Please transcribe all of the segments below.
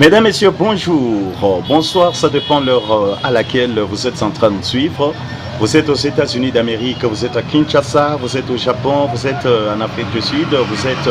Mesdames, Messieurs, bonjour, bonsoir, ça dépend l'heure à laquelle vous êtes en train de suivre. Vous êtes aux États-Unis d'Amérique, vous êtes à Kinshasa, vous êtes au Japon, vous êtes en Afrique du Sud, vous êtes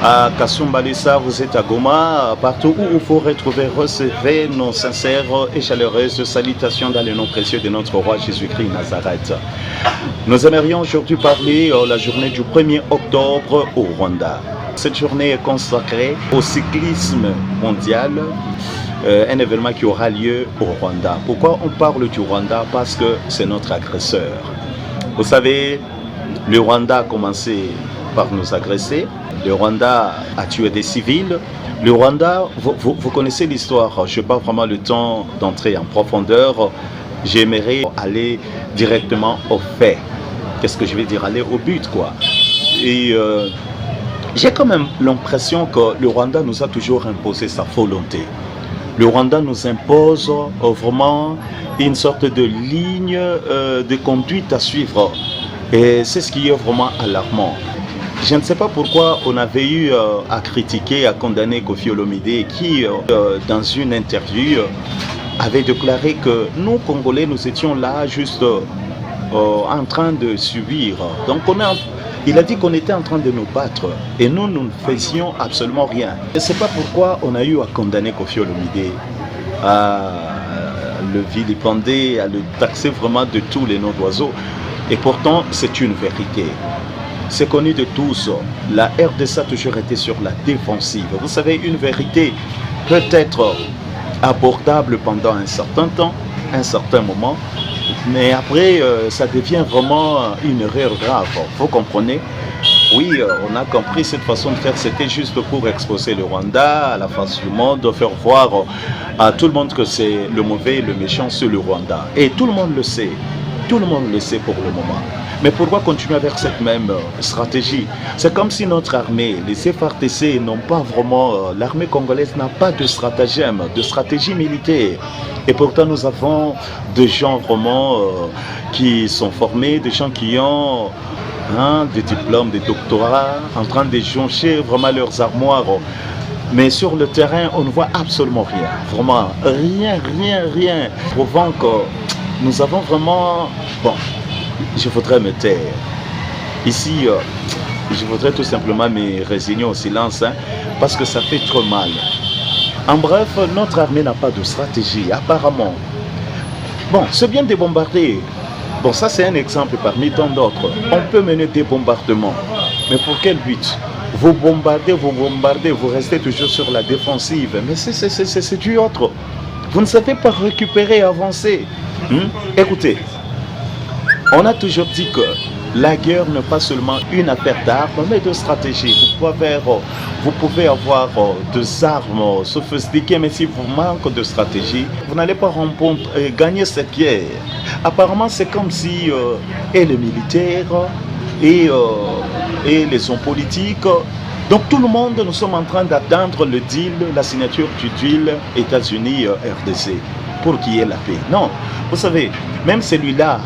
à Kasumbalesa, vous êtes à Goma, partout où vous retrouvez, recevez nos sincères et chaleureuses salutations dans le nom précieux de notre roi Jésus-Christ Nazareth. Nous aimerions aujourd'hui parler la journée du 1er octobre au Rwanda. Cette journée est consacrée au cyclisme mondial, un événement qui aura lieu au Rwanda. Pourquoi on parle du Rwanda? Parce que c'est notre agresseur. Vous savez, le Rwanda a commencé par nous agresser. Le Rwanda a tué des civils. Le Rwanda, vous connaissez l'histoire. Je n'ai pas vraiment le temps d'entrer en profondeur. J'aimerais aller directement au fait. Qu'est-ce que je vais dire? Aller au but, quoi. Et j'ai quand même l'impression que le Rwanda nous a toujours imposé sa volonté. Le Rwanda nous impose vraiment une sorte de ligne de conduite à suivre. Et c'est ce qui est vraiment alarmant. Je ne sais pas pourquoi on avait eu à critiquer, à condamner Koffi Olomide qui, dans une interview, avait déclaré que nous, Congolais, nous étions là juste en train de subir. Donc il a dit qu'on était en train de nous battre et nous ne faisions absolument rien. Je ne sais pas pourquoi on a eu à condamner Koffi Olomide, à le vilipender, à le taxer vraiment de tous les noms d'oiseaux. Et pourtant, c'est une vérité. C'est connu de tous. La RDC a toujours été sur la défensive. Vous savez, une vérité peut être abordable pendant un certain temps, un certain moment, mais après, ça devient vraiment une erreur grave. Vous comprenez? Oui, on a compris cette façon de faire, c'était juste pour exposer le Rwanda à la face du monde, faire voir à tout le monde que c'est le mauvais et le méchant sur le Rwanda. Et tout le monde le sait. Tout le monde le sait pour le moment. Mais pourquoi continuer avec cette même stratégie? C'est comme si notre armée, les FARDC n'ont pas vraiment... l'armée congolaise n'a pas de stratagème, de stratégie militaire. Et pourtant, nous avons des gens vraiment qui sont formés, des gens qui ont des diplômes, des doctorats, en train de joncher vraiment leurs armoires. Mais sur le terrain, on ne voit absolument rien. Vraiment, rien. Prouvant que nous avons vraiment... Bon, je voudrais me taire. Ici, je voudrais tout simplement me résigner au silence, parce que ça fait trop mal. En bref, notre armée n'a pas de stratégie, apparemment. Bon, c'est bien de bombarder. Bon, ça c'est un exemple parmi tant d'autres. On peut mener des bombardements. Mais pour quel but? Vous bombardez, vous restez toujours sur la défensive. Mais c'est du autre. Vous ne savez pas récupérer, avancer. Écoutez, on a toujours dit que la guerre n'est pas seulement une affaire d'armes, mais de stratégie. Vous pouvez avoir des armes sophistiquées, mais si vous manquez de stratégie, vous n'allez pas gagner cette guerre. Apparemment, c'est comme si et les militaires et les hommes politiques, donc tout le monde, nous sommes en train d'attendre le deal, la signature du deal États-Unis-RDC pour qu'il y ait la paix. Non, vous savez, même celui-là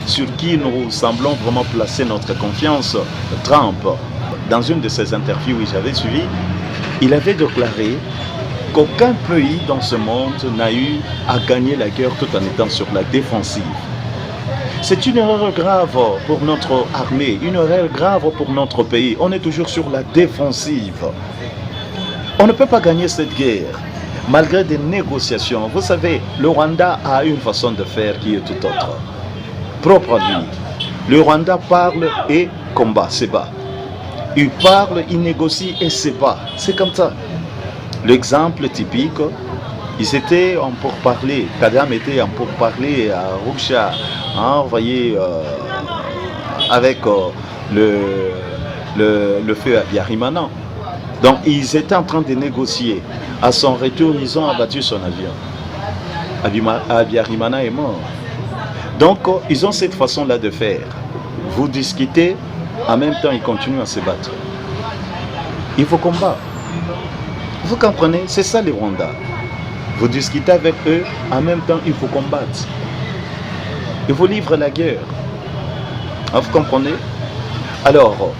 sur qui nous semblons vraiment placer notre confiance, Trump, dans une de ses interviews que j'avais suivies, il avait déclaré qu'aucun pays dans ce monde n'a eu à gagner la guerre tout en étant sur la défensive. C'est une erreur grave pour notre armée, une erreur grave pour notre pays. On est toujours sur la défensive. On ne peut pas gagner cette guerre malgré des négociations. Vous savez, le Rwanda a une façon de faire qui est tout autre, propre à lui. Le Rwanda parle et combat, c'est bas. Il parle, il négocie et c'est bas. C'est comme ça. L'exemple typique, ils étaient en pourparlers. Kagame était en pourparlers à Arusha, vous voyez, avec le feu à Biarimana. Donc ils étaient en train de négocier. À son retour, ils ont abattu son avion. Abiyarimana est mort. Donc ils ont cette façon-là de faire. Vous discutez, en même temps ils continuent à se battre. Il faut combattre. Vous comprenez? C'est ça les Rwandais. Vous discutez avec eux, en même temps il faut combattre. Il faut livrer la guerre. Vous comprenez? Alors,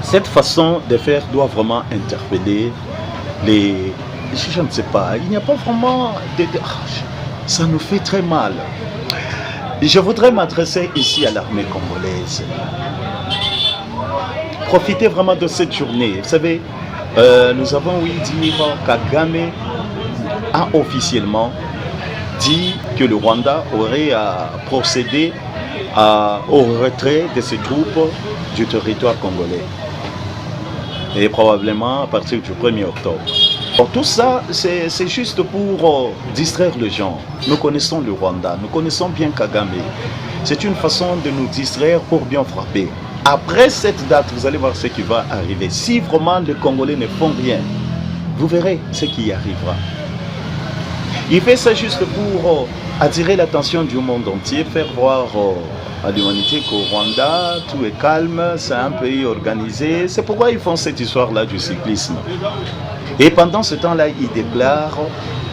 cette façon de faire doit vraiment interpeller je ne sais pas, il n'y a pas vraiment ça nous fait très mal. Je voudrais m'adresser ici à l'armée congolaise. Profitez vraiment de cette journée. Vous savez, nous avons ouï dire Kagame a officiellement dit que le Rwanda aurait procédé au retrait de ses troupes du territoire congolais. Et probablement à partir du 1er octobre. Donc tout ça, c'est juste pour distraire les gens. Nous connaissons le Rwanda, nous connaissons bien Kagame. C'est une façon de nous distraire pour bien frapper. Après cette date, vous allez voir ce qui va arriver. Si vraiment les Congolais ne font rien, vous verrez ce qui y arrivera. Il fait ça juste pour attirer l'attention du monde entier, faire voir à l'humanité qu'au Rwanda, tout est calme, c'est un pays organisé. C'est pourquoi ils font cette histoire-là du cyclisme. Et pendant ce temps-là, ils déclarent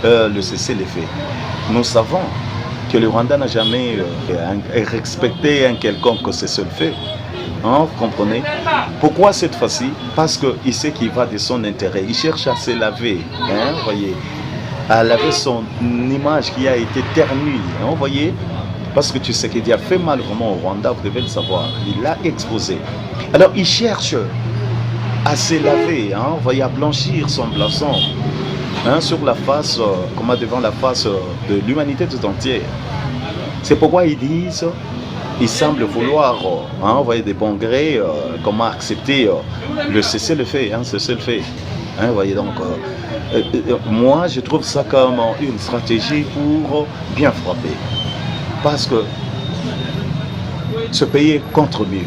le cessez-le-feu. Nous savons que le Rwanda n'a jamais respecté un quelconque cessez-le-feu. Hein, vous comprenez? Pourquoi cette fois-ci? Parce qu'il sait qu'il va de son intérêt. Il cherche à se laver, hein, voyez, à laver son image qui a été ternie, hein, vous voyez. Parce que tu sais qu'il a fait mal vraiment au Rwanda, vous devez le savoir. Il l'a exposé. Alors il cherche à se laver, hein, vous voyez, à blanchir son blason, hein, sur la face, comment devant la face de l'humanité tout entière. C'est pourquoi ils disent, ils semblent vouloir, hein, vous voyez, des bons grés, comment accepter le cessez-le-feu, hein, cessez-le-feu. Hein, vous voyez, donc, moi je trouve ça comme une stratégie pour bien frapper. Parce que ce pays est contre mur.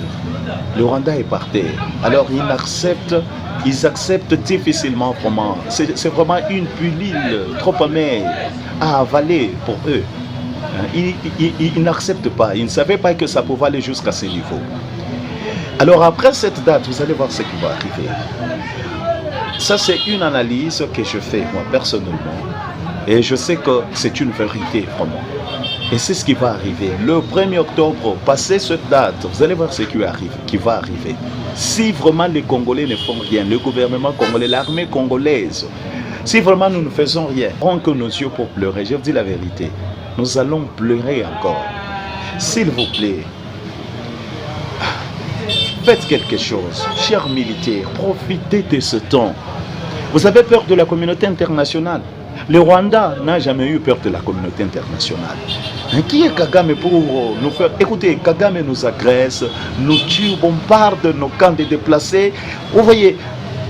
Le Rwanda est par terre. Alors ils acceptent difficilement vraiment. C'est vraiment une pilule trop amère à avaler pour eux. Ils n'acceptent pas. Ils ne savaient pas que ça pouvait aller jusqu'à ce niveau. Alors après cette date, vous allez voir ce qui va arriver. Ça, c'est une analyse que je fais moi personnellement. Et je sais que c'est une vérité vraiment. Et c'est ce qui va arriver. Le 1er octobre, passé cette date, vous allez voir ce qui va arriver. Si vraiment les Congolais ne font rien, le gouvernement congolais, l'armée congolaise, si vraiment nous ne faisons rien, on que nos yeux pour pleurer, je vous dis la vérité, nous allons pleurer encore. S'il vous plaît, faites quelque chose. Chers militaires, profitez de ce temps. Vous avez peur de la communauté internationale? Le Rwanda n'a jamais eu peur de la communauté internationale. Qui est Kagame pour nous faire... Écoutez, Kagame nous agresse, nous tue, bombarde nos camps de déplacés. Vous voyez,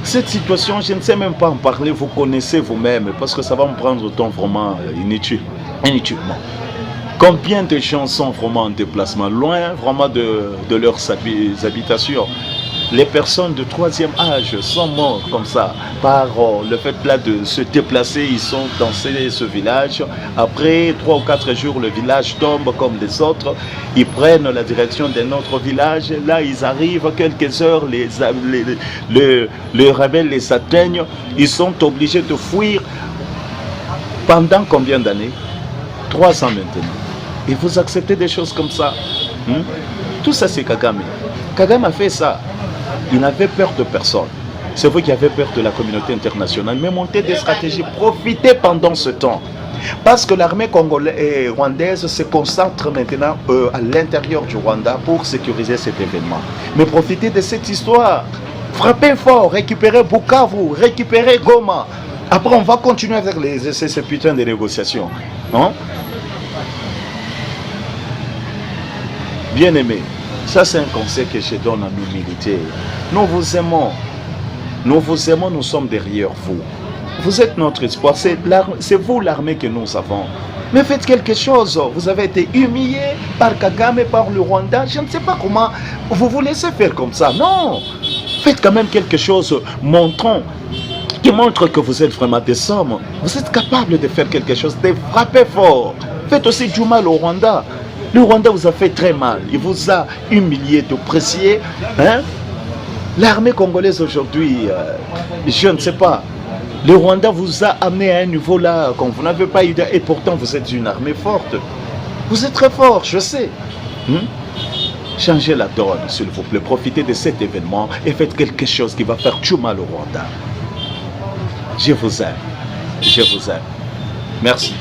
cette situation, je ne sais même pas en parler, vous connaissez vous-même, parce que ça va me prendre temps vraiment inutilement. Combien de gens sont vraiment en déplacement, loin vraiment de leurs habitations? Les personnes de 3e âge sont mortes comme ça, par le fait là de se déplacer. Ils sont dans ce village. Après 3 ou 4 jours, le village tombe comme les autres. Ils prennent la direction d'un autre village. Là, ils arrivent quelques heures, les rebelles les atteignent. Ils sont obligés de fuir. Pendant combien d'années? 300 maintenant. Et vous acceptez des choses comme ça? Tout ça, c'est Kagame. Kagame a fait ça. Il n'avait peur de personne. C'est vous qui avez peur de la communauté internationale. Mais montez des stratégies. Profitez pendant ce temps. Parce que l'armée congolaise et rwandaise se concentre maintenant à l'intérieur du Rwanda pour sécuriser cet événement. Mais profitez de cette histoire. Frappez fort. Récupérez Bukavu. Récupérez Goma. Après, on va continuer avec ces putains de négociations. Hein? Bien aimé. Ça, c'est un conseil que je donne à nos militaires. Nous vous aimons. Nous vous aimons, nous sommes derrière vous. Vous êtes notre espoir. C'est vous l'armée que nous avons. Mais faites quelque chose. Vous avez été humilié par Kagame, par le Rwanda. Je ne sais pas comment vous vous laissez faire comme ça. Non. Faites quand même quelque chose. Qui montre que vous êtes vraiment des hommes. Vous êtes capable de faire quelque chose, de frapper fort. Faites aussi du mal au Rwanda. Le Rwanda vous a fait très mal. Il vous a humilié, oppressé. Hein? L'armée congolaise aujourd'hui, je ne sais pas. Le Rwanda vous a amené à un niveau là, comme vous n'avez pas eu. Et pourtant, vous êtes une armée forte. Vous êtes très fort, je sais. Changez la donne, s'il vous plaît. Profitez de cet événement et faites quelque chose qui va faire du mal au Rwanda. Je vous aime. Je vous aime. Merci.